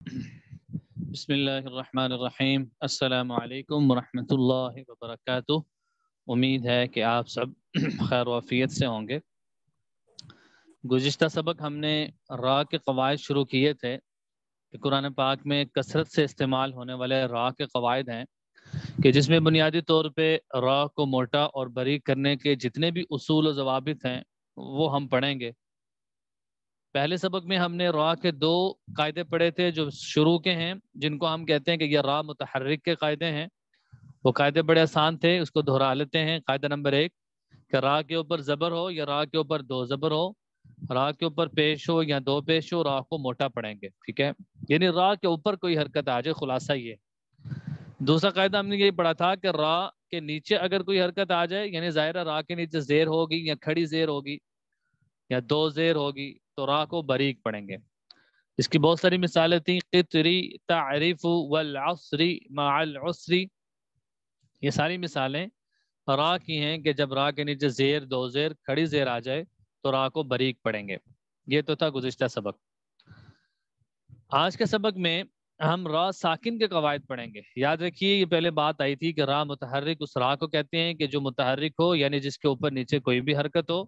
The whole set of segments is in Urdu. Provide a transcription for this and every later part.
بسم اللہ الرحمن الرحیم، السلام علیکم ورحمۃ اللہ وبرکاتہ۔ امید ہے کہ آپ سب خیر و عافیت سے ہوں گے۔ گزشتہ سبق ہم نے را کے قواعد شروع کیے تھے کہ قرآن پاک میں کثرت سے استعمال ہونے والے را کے قواعد ہیں کہ جس میں بنیادی طور پہ را کو موٹا اور باریک کرنے کے جتنے بھی اصول و ضوابط ہیں وہ ہم پڑھیں گے۔ پہلے سبق میں ہم نے را کے دو قاعدے پڑھے تھے جو شروع کے ہیں، جن کو ہم کہتے ہیں کہ یہ را متحرک کے قاعدے ہیں۔ وہ قاعدے بڑے آسان تھے، اس کو دہرا لیتے ہیں۔ قاعدہ نمبر 1 کہ را کے اوپر زبر ہو یا را کے اوپر دو زبر ہو، را کے اوپر پیش ہو یا دو پیش ہو، را کو موٹا پڑھیں گے، ٹھیک ہے؟ یعنی را کے اوپر کوئی حرکت آ جائے، خلاصہ یہ۔ دوسرا قاعدہ ہم نے یہی پڑھا تھا کہ را کے نیچے اگر کوئی حرکت آ جائے، یعنی ظاہر را کے نیچے زیر ہوگی یا کھڑی زیر ہوگی یا دو زیر ہوگی تو را کو باریک پڑھیں گے۔ اس کی بہت ساری مثالیں تھیں، قطری، تعریف، والعصر مع العسر۔ یہ ساری مثالیں را کی ہیں کہ جب را کے نیچے زیر، دو زیر، کھڑی زیر آ جائے تو را کو باریک پڑھیں گے۔ یہ تو تھا گزشتہ سبق۔ آج کے سبق میں ہم را ساکن کے قواعد پڑھیں گے۔ یاد رکھیے یہ پہلے بات آئی تھی کہ را متحرک اس را کو کہتے ہیں کہ جو متحرک ہو، یعنی جس کے اوپر نیچے کوئی بھی حرکت ہو،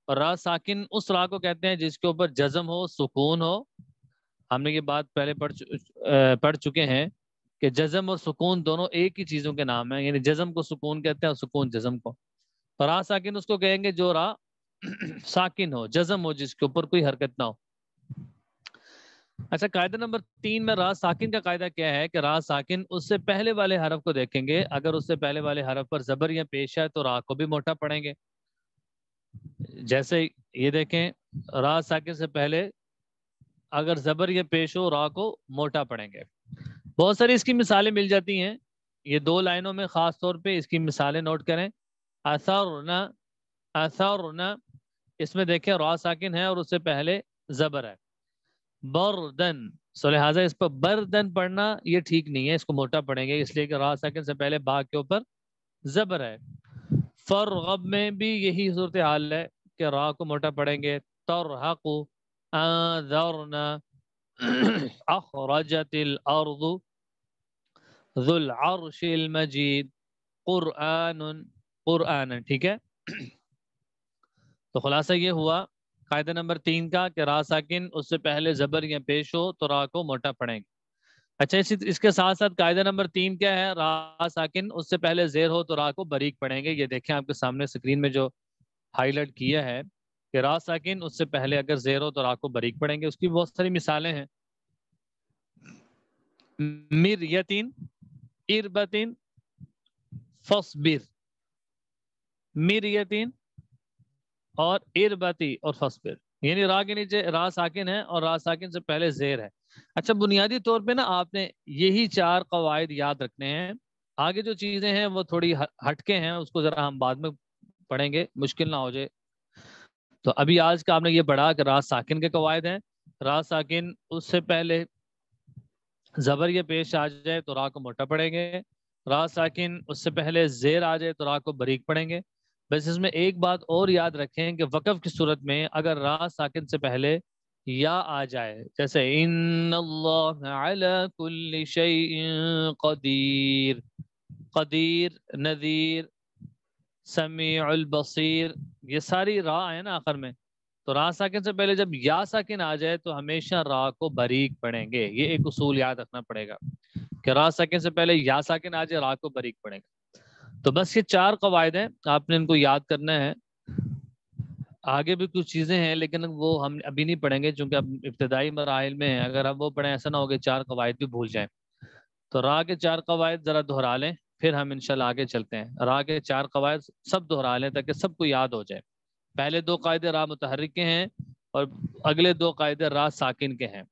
اور را ساکن اس را کو کہتے ہیں جس کے اوپر جزم ہو، سکون ہو۔ ہم نے یہ بات پہلے پڑھ چکے ہیں کہ جزم اور سکون دونوں ایک ہی چیزوں کے نام ہیں، یعنی جزم کو سکون کہتے ہیں اور سکون جزم کو۔ را ساکن اس کو کہیں گے جو را ساکن ہو، جزم ہو، جس کے اوپر کوئی حرکت نہ ہو۔ اچھا، قاعدہ نمبر 3 میں را ساکن کا قاعدہ کیا ہے کہ را ساکن اس سے پہلے والے حرف کو دیکھیں گے، اگر اس سے پہلے والے حرف پر زبر یا پیش ہے تو را کو بھی موٹا پڑھیں گے۔ جیسے یہ دیکھیں، را ساکن سے پہلے اگر زبر یا پیش ہو، را کو موٹا پڑھیں گے۔ بہت ساری اس کی مثالیں مل جاتی ہیں، یہ 2 لائنوں میں خاص طور پہ اس کی مثالیں نوٹ کریں۔ اثرنا، اثرنا، اس میں دیکھیں را ساکن ہے اور اس سے پہلے زبر ہے۔ بردن، سو لہٰذا اس پر بردن پڑھنا یہ ٹھیک نہیں ہے، اس کو موٹا پڑھیں گے، اس لیے کہ را ساکن سے پہلے با کے اوپر زبر ہے۔ فرغب میں بھی یہی صورتحال ہے کہ را کو موٹا پڑھیں گے۔ ترحق، انذرنا، اخرجت الارض، ذو العرش المجید، قرآن، قرآن، ٹھیک ہے؟ تو خلاصہ یہ ہوا قاعدہ نمبر 3 کا کہ را ساکن اس سے پہلے زبر یا پیش ہو تو را کو موٹا پڑھیں گے۔ اچھا، اس کے ساتھ ساتھ قاعدہ نمبر 3 کیا ہے؟ را ساکن اس سے پہلے زیر ہو تو را کو باریک پڑھیں گے۔ یہ دیکھیں آپ کے سامنے اسکرین میں جو ہائی لائٹ کیا ہے کہ را ساکن اس سے پہلے اگر زیر ہو تو را کو باریک پڑھیں گے۔ اس کی بہت ساری مثالیں ہیں۔ مریتین، اربتین، فصبر، مریتین اور اربتی اور فصبر، یعنی را کے نیچے را ساکن ہے اور را ساکن سے پہلے زیر ہے۔ اچھا، بنیادی طور پہ نا آپ نے یہی 4 قواعد یاد رکھنے ہیں۔ آگے جو چیزیں ہیں وہ تھوڑی ہٹ کے ہیں، اس کو ذرا ہم بعد میں پڑھیں گے، مشکل نہ ہو جائے۔ تو ابھی آج کا آپ نے یہ پڑھا کہ را ساکن کے قواعد ہیں۔ را ساکن اس سے پہلے زبر یا پیش آ جائے تو را کو موٹا پڑھیں گے۔ را ساکن اس سے پہلے زیر آ جائے تو را کو باریک پڑھیں گے۔ بس اس میں ایک بات اور یاد رکھیں کہ وقف کی صورت میں اگر را ساکن سے پہلے یا آ جائے، جیسے ان اللہ علی کل شیء قدیر، قدیر، نذیر، سمیع البصیر، یہ ساری را ہے نا آخر میں، تو را ساکن سے پہلے جب یا ساکن آ جائے تو ہمیشہ را کو باریک پڑھیں گے۔ یہ ایک اصول یاد رکھنا پڑے گا کہ را ساکن سے پہلے یا ساکن آ جائے، را کو باریک پڑھیں گے۔ تو بس یہ 4 قواعد ہیں، آپ نے ان کو یاد کرنا ہے۔ آگے بھی کچھ چیزیں ہیں لیکن وہ ہم ابھی نہیں پڑھیں گے چونکہ اب ابتدائی مراحل میں ہیں، اگر ہم وہ پڑھیں ایسا نہ ہو کہ 4 قواعد بھی بھول جائیں۔ تو را کے 4 قواعد ذرا دہرا لیں، پھر ہم انشاءاللہ آگے چلتے ہیں۔ را کے 4 قواعد سب دہرا لیں تاکہ سب کو یاد ہو جائے۔ پہلے 2 قاعدے را متحرک کے ہیں اور اگلے 2 قاعدے را ساکن کے ہیں۔